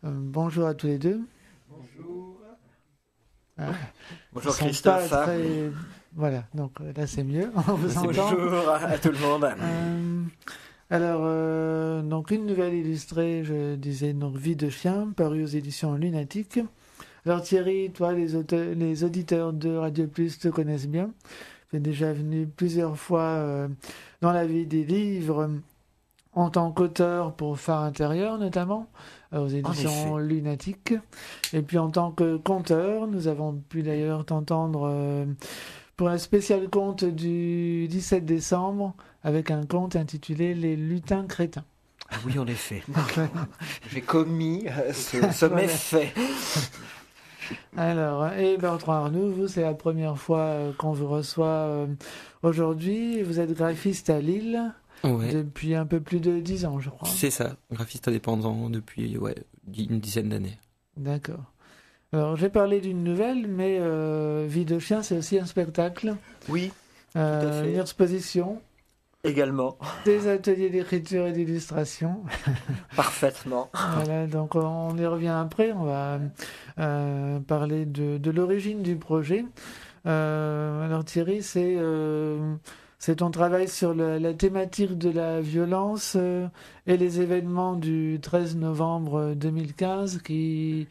Bonjour à tous les deux. Bonjour. Ah, Bonjour ils sont Christophe. pas très- Voilà, donc là c'est mieux, on vous entend. Bonjour à tout le monde. Donc une nouvelle illustrée, je disais, donc Vie de chien, parue aux éditions Lunatique. Alors Thierry, toi, les auditeurs de Radio Plus te connaissent bien. Tu es déjà venu plusieurs fois dans la vie des livres en tant qu'auteur pour Phare Intérieur notamment, aux En éditions effet. Lunatique. Et puis en tant que conteur, nous avons pu d'ailleurs t'entendre pour un spécial conte du 17 décembre avec un conte intitulé Les lutins crétins. Ah oui, en effet. Donc, J'ai commis ce Voilà. méfait. Alors, et Bertrand Arnoux, vous, c'est la première fois qu'on vous reçoit aujourd'hui. Vous êtes graphiste à Lille Ouais, depuis un peu plus de 10 ans, je crois. c'est ça, graphiste indépendant depuis une dizaine d'années. D'accord. Alors, j'ai parlé d'une nouvelle, mais Vie de chien, c'est aussi un spectacle, Oui, à fait. une exposition, également. des ateliers d'écriture et d'illustration. Parfaitement. Voilà, donc on y revient après. On va parler de l'origine du projet. Alors Thierry, c'est ton travail sur la thématique de la violence et les événements du 13 novembre 2015 qui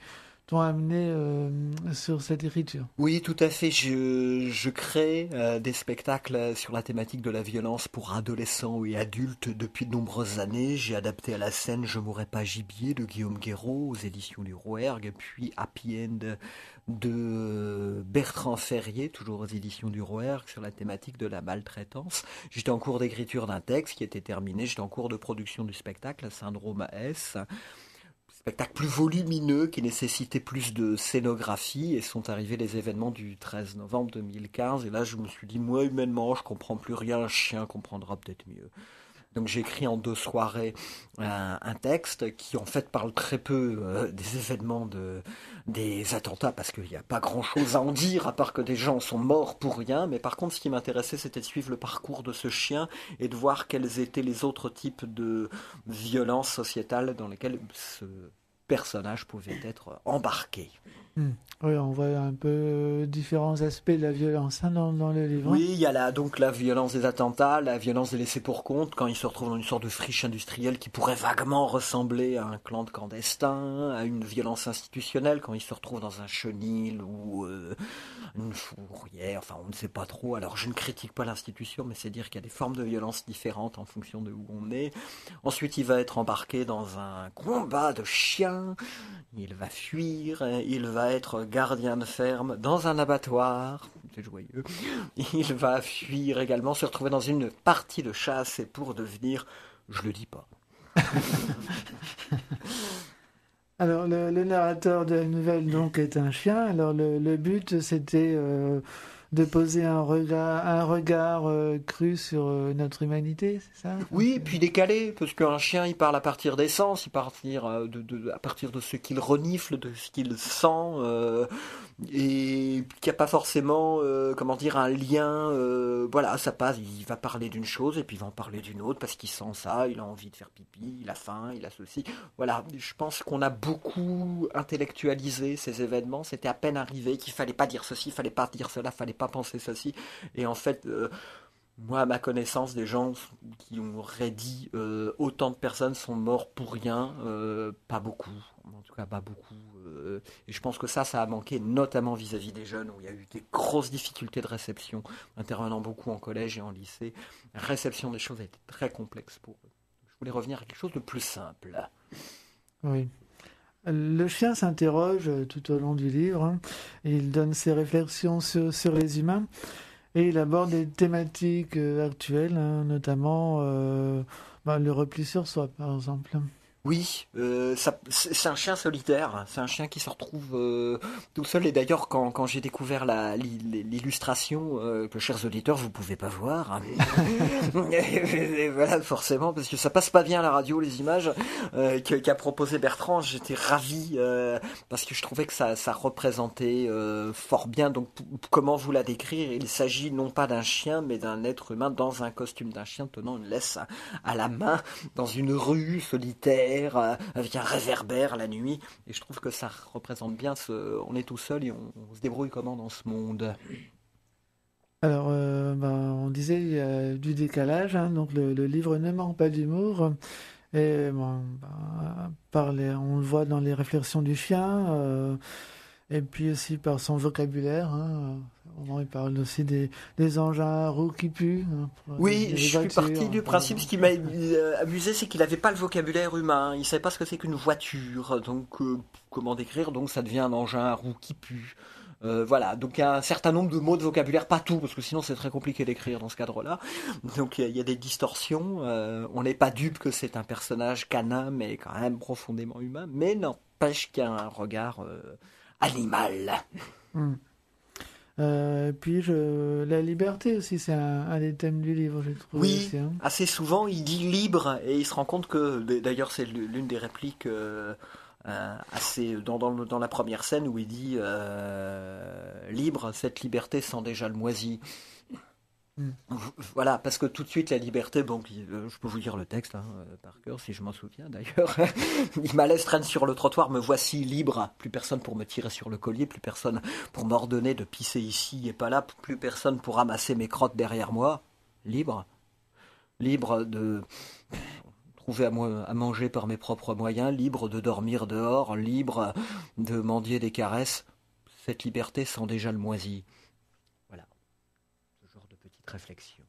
t'ont amené sur cette écriture. Oui, tout à fait. Je crée des spectacles sur la thématique de la violence pour adolescents et adultes depuis de nombreuses années. J'ai adapté à la scène Je mourrai pas gibier de Guillaume Guéraud aux éditions du Rouergue, puis Happy End de Bertrand Ferrier, toujours aux éditions du Rouergue, sur la thématique de la maltraitance. J'étais en cours d'écriture d'un texte qui était terminé. J'étais en cours de production du spectacle Syndrome S. Spectacle plus volumineux qui nécessitait plus de scénographie et sont arrivés les événements du 13 novembre 2015 et là je me suis dit moi humainement je comprends plus rien, un chien comprendra peut-être mieux. Donc j'ai écrit en 2 soirées un texte qui en fait parle très peu des événements des attentats parce qu'il n'y a pas grand-chose à en dire à part que des gens sont morts pour rien. Mais par contre ce qui m'intéressait c'était de suivre le parcours de ce chien et de voir quels étaient les autres types de violences sociétales dans lesquelles ce personnage pouvait être embarqué. Oui, on voit un peu différents aspects de la violence dans le livre. Oui, il y a donc la violence des attentats, la violence des laissés pour compte, quand ils se retrouvent dans une sorte de friche industrielle qui pourrait vaguement ressembler à un clan de clandestins, à une violence institutionnelle, quand ils se retrouvent dans un chenil ou une fourrière, enfin on ne sait pas trop. Alors je ne critique pas l'institution, mais c'est dire qu'il y a des formes de violence différentes en fonction de où on est. Ensuite, il va être embarqué dans un combat de chiens, il va fuir, il va être gardien de ferme dans un abattoir, c'est joyeux. Il va fuir également, se retrouver dans une partie de chasse et pour devenir, je le dis pas. Alors, le narrateur de la nouvelle, donc, est un chien. Alors, le but, c'était de poser un regard cru sur notre humanité, c'est ça? Enfin, Oui, puis décalé, parce qu'un chien, il parle à partir des sens, il partir à partir de ce qu'il renifle, de ce qu'il sent, et qu'il n'y a pas forcément, comment dire, un lien. Voilà, ça passe, il va parler d'une chose et puis il va en parler d'une autre parce qu'il sent ça, il a envie de faire pipi, il a faim, il a ceci. Voilà, je pense qu'on a beaucoup intellectualisé ces événements. C'était à peine arrivé qu'il fallait pas dire ceci, il fallait pas dire cela, il fallait pas penser ceci. Et en fait, moi, à ma connaissance, des gens qui auraient dit autant de personnes sont morts pour rien, pas beaucoup. En tout cas, pas beaucoup. Et je pense que ça a manqué, notamment vis-à-vis des jeunes, où il y a eu des grosses difficultés de réception, intervenant beaucoup en collège et en lycée. La réception des choses a été très complexe pour eux. Je voulais revenir à quelque chose de plus simple. oui. Le chien s'interroge tout au long du livre. Hein. Il donne ses réflexions sur les humains et il aborde des thématiques actuelles, hein, notamment le repli sur soi, par exemple. Oui, c'est un chien solitaire, c'est un chien qui se retrouve tout seul. Et d'ailleurs, quand j'ai découvert l'illustration, que chers auditeurs, vous pouvez pas voir, hein. Et voilà, forcément, parce que ça passe pas bien à la radio, les images qu'a proposé Bertrand, j'étais ravi, parce que je trouvais que ça représentait fort bien. Donc, comment vous la décrire? Il s'agit non pas d'un chien, mais d'un être humain dans un costume d'un chien tenant une laisse à la main, dans une rue solitaire, clair, avec un réverbère la nuit. Et je trouve que ça représente bien on est tout seul et on se débrouille comment dans ce monde. Alors, on disait il y a du décalage, hein, donc le livre ne manque pas d'humour. Et on le voit dans les réflexions du chien, et puis aussi par son vocabulaire. Hein. Il parle aussi des engins à roues qui puent. Hein, Oui, les je suis voitures, parti du principe, ce qui m'a amusé, c'est qu'il n'avait pas le vocabulaire humain. Il ne savait pas ce que c'est qu'une voiture. Donc, comment décrire? Donc, ça devient un engin à roues qui pue. Voilà, donc il y a un certain nombre de mots de vocabulaire, pas tout, parce que sinon c'est très compliqué d'écrire dans ce cadre-là. Donc il y a des distorsions. On n'est pas dupe que c'est un personnage canin, mais quand même profondément humain. Mais n'empêche qu'il y a un regard animal. Hmm. Puis la liberté aussi, c'est un des thèmes du livre, j'ai trouvé. Oui, aussi, hein. assez souvent il dit libre et il se rend compte que, d'ailleurs c'est l'une des répliques assez dans la première scène où il dit libre, cette liberté sent déjà le moisi. Mm. Voilà, parce que tout de suite la liberté, bon, je peux vous lire le texte hein, par cœur si je m'en souviens d'ailleurs. Il malaise traîne sur le trottoir, me voici libre, plus personne pour me tirer sur le collier, plus personne pour m'ordonner de pisser ici et pas là, plus personne pour ramasser mes crottes derrière moi. Libre, libre de trouver à manger par mes propres moyens, libre de dormir dehors, libre de mendier des caresses. Cette liberté sent déjà le moisi. Voilà, ce genre de petite réflexion.